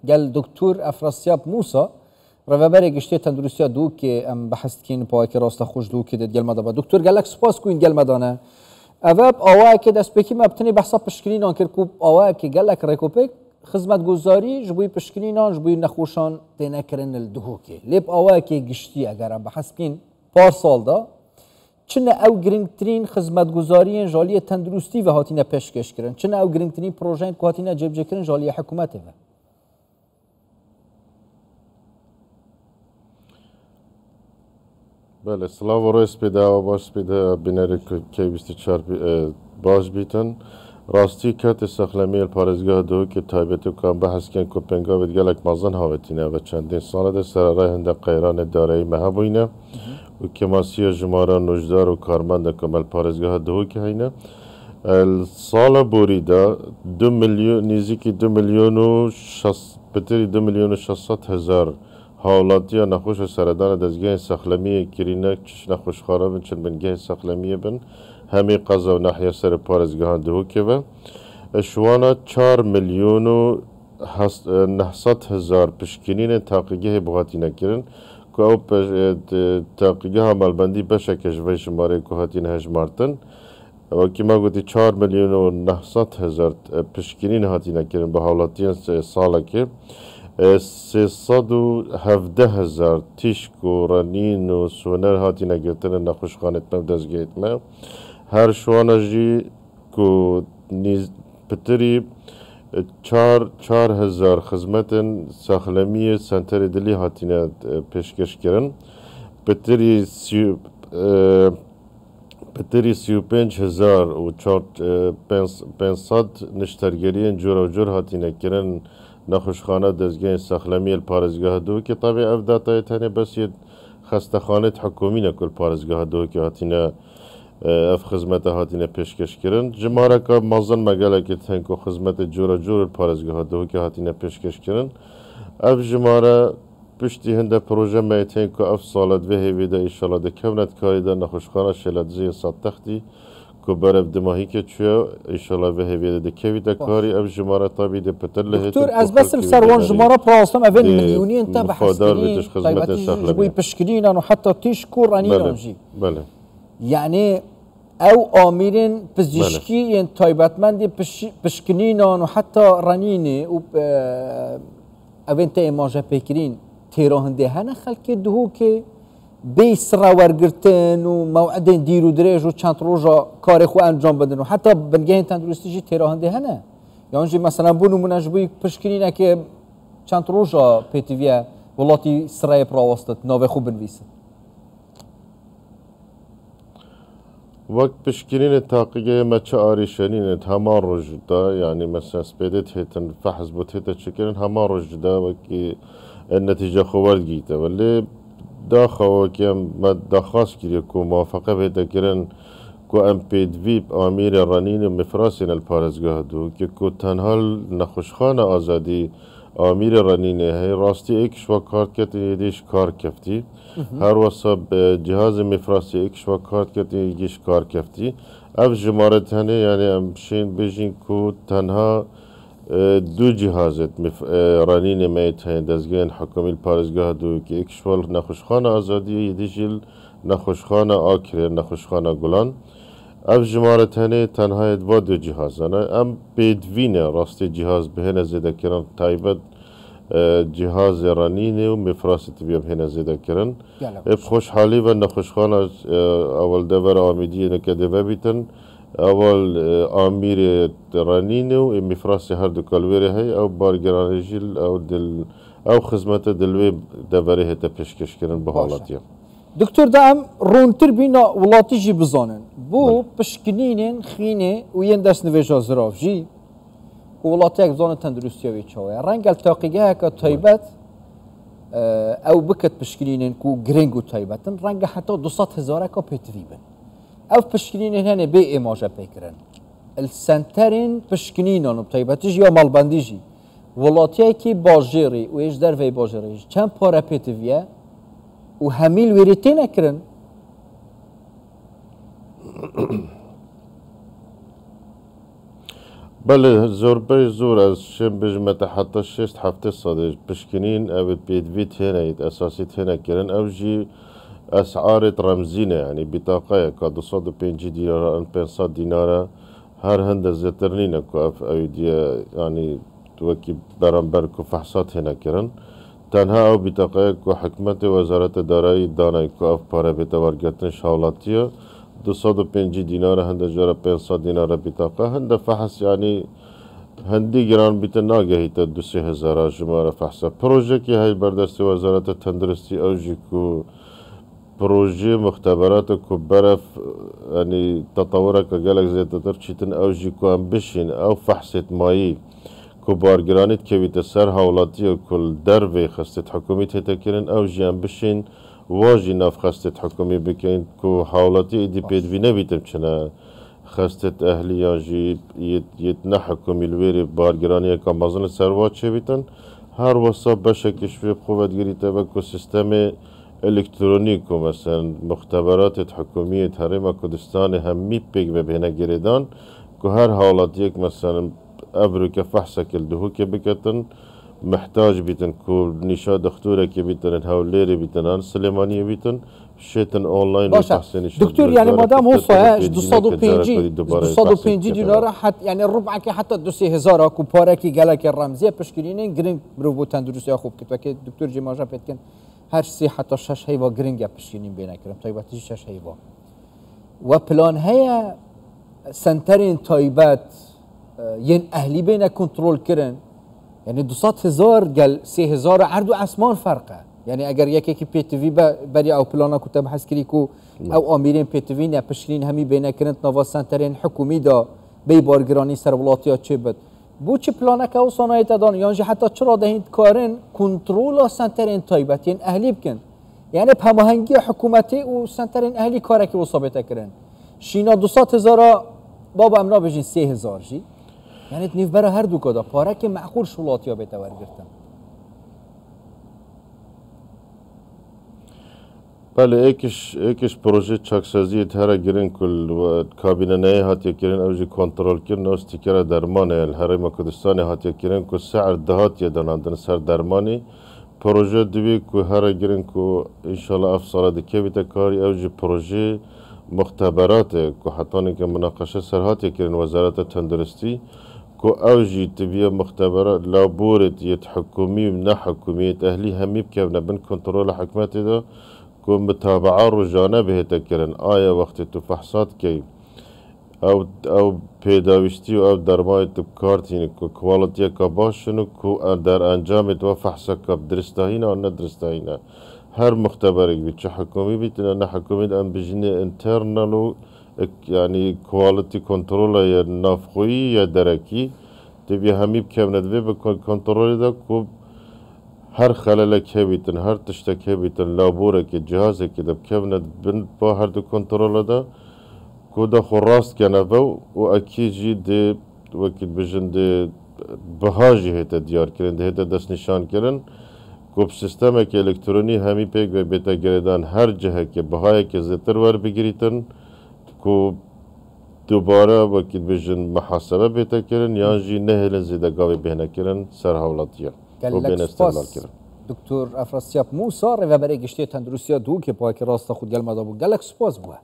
قال دكتور افراسياب موسى رهبر گشته تندرستی دو که ام بحث کین پاکی راست خوش دو که دل مدام دکتور قال لك سپاس کوین قال مدانه اواب آوا که دست بکی مبتنی بحثا پشکرین آن کرد آوا که قال لك رکوپک خدمت گذاری جبوی پشکرین آن جبوی نخوشان تنکرن الدهو که لیب آوا که گشتی اگر ام بحث کین پار سال دا چنه او گرینگترین خدمت گذاری جالی تندرستی و هاتینه پیشکش کردن چنه او گرینگترین پروژه که هاتینه جبجه کردن جالی حکومت و بله سلام و روز پیدا و باش پیدا بیناری که 24 باش بیتن راستی کت سخلمی پارزگاه دو که تایبتو کام بحث کن کوپنگا و دیگه لک مازن هاوتینه و چندین سال ده سراره هنده قیران دارایی مهبوینه و کماسی جمارا نوجدار و کارمند کمال پارزگاه دو که هینه سال بوریدا 2 میلیون نزدیک 2 میلیون و بطری 2 میلیون و 600 هزار حالاتی یا نخوش و سردان دزگاه سخلمی کرینه چش نخوش خاره بن چن بنگاه سخلمی بن همی قضا و نحیه سر پارزگاه دو که و شوانا 4 میلیون و 900 هزار پشکنین تاقیگه بغاتی نکرن که او تاقیگه مالبندی بشه کشوی شماره که هاتین هجمارتن و که ما گوتی 4 میلیون و 900 هزار پشکنین هاتی نکرن به حالاتین ساله که 317 هزار تیشک و رنین و سونر هاتی نگرتن نخوشخانت مب دزگیت مب هر شوانا جی که پتری 4 خدمت ساخلمی سنتر دلی هاتی پیشکش کرن پتری 35,000 و 500 نشترگرین جور و جور هاتی نکرن نخوشخانه دزگاه ساخلمی پارزگاه دو که طبعا افداتای تنه بس یه خستخانه حکومی نکل پارزگاه دو که هاتینه اف خدمت هاتینه پیشکش کردن جماره که مازن مگاله که تنکو خدمت جور پارزگاه دو که هاتینه پیشکش کردن اف جماره پشتی هنده پروژه میتین که اف سالت و هیویده ایشالا ده کونت کاری ده نخوشخانه شلت زی سات تختی که برای دماهی که چیه ایشالا و هیویده ده کویده کاری اف جماره طبی ده پتر لهیتن دکتور از بس سروان جماره پراستم اول میلیونی انت بحثکنی طیبتی جبوی پشکنین و حتی تیش کورانین جی بله یعنی او آمیرین پزشکی این طیبتمندی پشکنین و حتی رانینه و اوین تا ایماجه پیکرین تیراهنده هنه خلکی دهو که بیس را ورگرتن و موعد دیر و دریج و چند روزا کار خو انجام بدن و حتی بنگه تندرستی جی تیراهنده هنه یعنی جی مثلا بونو منجبوی پشکنینه که چند روزا پیتویه ولاتی سرای پراوستد ناوه خوب بنویسد وقت پشکنین تاقیه مچه آریشنین همان روز دا یعنی مثلا سپیدت هیتن فحص بود هیتا چکرن همان روز دا وکی النتیجه خوارد گیته ولی دا خوا که ما دخواست کریه که موافقه بیده کرن که ام پید ویب آمیر رانین و مفراسین الپارزگاه دو که تنها نخوشخانه آزادی آمیر رانینه هی راستی ایکشوا کارت کتی یدیش کار کفتی هر وصب جهاز مفراسی ایکشوا کارت کتی یدیش کار کفتی اف جمارت هنه یعنی امشین بیجین که تنها دو جهازت رانین میت هند دزگین حکومی پارزگاه دو که ایکشوال نخوشخانه آزادی یدیجیل نخوشخانه آکره نخوشخانه گلان اف جمارت هنه تنها دو جهازانه ام پیدوینه راستی جهاز بهنه زیده کرن تایبت جهاز رانینه و مفراست بیام هنه زیده کرن خوشحالی و نخوشخانه اول دور آمیدی نکده و بیتن اول آمیر رانینه و مفراست هر دو کالویره های او بارگرانجیل او خدمت دلوی دوره هتا پیشکش کرن به حالاتیه دکتور دام رونتر بینا ولاتی جی بزانن بو پشکنین خینه و ین دست نویجا زراف جی ولاتی اک بزانن تندرستی وی چاوه رنگل تاقیگه که طیبت او بکت پشکنین کو گرنگ و طیبتن رنگ حتی 200,000 که پیتوی بن او پشکنین هنه بی ایماجه پیکرن السنترین پشکنین آنو طیبتیش یا مالبندی جی ولاتی که باجری و ایش در وی باجری چند پاره پیتویه و همیل ویریتی نکرن بله زور زور از شم بجمت حتی 6 هفته ساده پشکنین اوید بیدویت هنید اساسی هنه کرن او جی اسعار رمزینه یعنی بطاقه که 205 دیناره 500 دیناره هر هند زیترنینه که اف اویدیه یعنی وکی برانبر که فحصات هنه کرن تنها او بطاقه که حکمت وزارت دارایی دانه که اف پاره بیتوارگرتن شاولاتیه 205 دیناره هند جاره 500 دیناره بطاقه هند فحص یعنی هندی گران بیت ناگهی تا 2,000 جمعه فحصه پروژه که های بردست وزارت تندرستی اوجی که پروژه مختبرات که برف یعنی تطوره که گلک زیادتر چیتن اوجی که هم بشین او فحصت مایی که بارگرانیت که بیت سر حولاتی و کل دروی خستت حکومی تیتا کرن اوجی هم بشین واجی ناف خستت حکومی بکن که حولاتی ایدی پیدوی نبیتم چنه خستت اهلی جی یت نه حکومی الویری بارگرانی که مازن سروات چه بیتن هر وصا بشه کشفی خوبت گریته و که سیستم الکترونیک و مثلا مختبرات حکومی حریم کردستان همی پیگ به بینه گریدان که هر حالت یک مثلا ابرو که فحصه کلدهو که بکتن محتاج بیتن که نشا دکتوره که بیتن هولیری بیتن سلیمانی بیتن شیتن آنلاین باشه دکتر یعنی مادام هو صحیح 205 دینار حتی یعنی ربع که حتی 2,000 کو پاره کی گله که رمزی پشکرینین گرینگ برو تندرستی خوب کت و که دکتر جماجا پتکن هر سی حتی 6 هیوا گرینگ پشکرین بینه کرم تایباتی 6 هیوا و پلان هيا سنترین تایبات ین اهلی بینه کنترل کرن یعنی 200,000 گل 3,000 عرض و اسمان فرقه یعنی اگر یکی که پی تی وی بری او پلانا کتاب حسکری کو او آمیرین پی تی وی نه پشرین همی بینه کرنت نوا سنترین حکومی دا بی بارگرانی سر ولاتیا چه بد بو چه پلانا که او صنایت دان یعنی حتی چرا دهید کارن کنترل سنترین تایبت یعنی اهلی بکن یعنی هماهنگی حکومتی و سنترین اهلی کاره که ثابت کردن شینا 200,000 بابا امنا بجین 3,000 جی یعنی نیف برای هر دو کدا پاره که معقول شولاتیا بیتور گرفتن بله ایکش پروژه چاکسازی تهرا گرین کل و کابینه نه هاتی کرن اوجی کنترل کرن و استیکر درمانه الحرم کردستان هاتی کرن که سعر دهاتی دانندن سر درمانی پروژه دوی که هر گرین که انشالله افساله دکه بیت کاری اوجی پروژه مختبرات که حتی که مناقشه سر هاتی کرن وزارت تندرستی که اوجی تبیه مختبرات لابورت یت حکومی و نه حکومیت اهلی همی بکن بن کنترل حکمتی دا که متابعه روزانه بهت کرن آیا وقتی تو فحصات کی او پیداویستی و او درمای تو کارتینی که کوالیتی که باشنو که در انجام تو فحصه که درستهینه و ندرستهینه هر مختبری بید چه حکومی بید نه حکومی ام بجینه انترنالو یعنی کوالیتی کنترل یا نافخویی یا درکی تبی همی بکمند به کنترل دا که هر خلل که بیتن هر تشت که بیتن لابوره که جهازه که دب کبند بند با هر دو کنترل دا که دا خراست کنه و اکی جی ده وکیل بجن ده بهاجی هیتا دیار کرن ده هیتا دست نشان کرن که سیستم که الکترونی همی پیک به بیتا گریدان هر جهه که بهای که زیتر ور بگریتن که دوباره وکیل بجن محاسبه بیتا کرن یا جی نه هلن زیده گاوی بهنه کرن سر حولاتیه دکتر افراسیاب موسی و برای گشته تندرستی دو که پاک راست خود گل مدا بود گلک سپاس بوده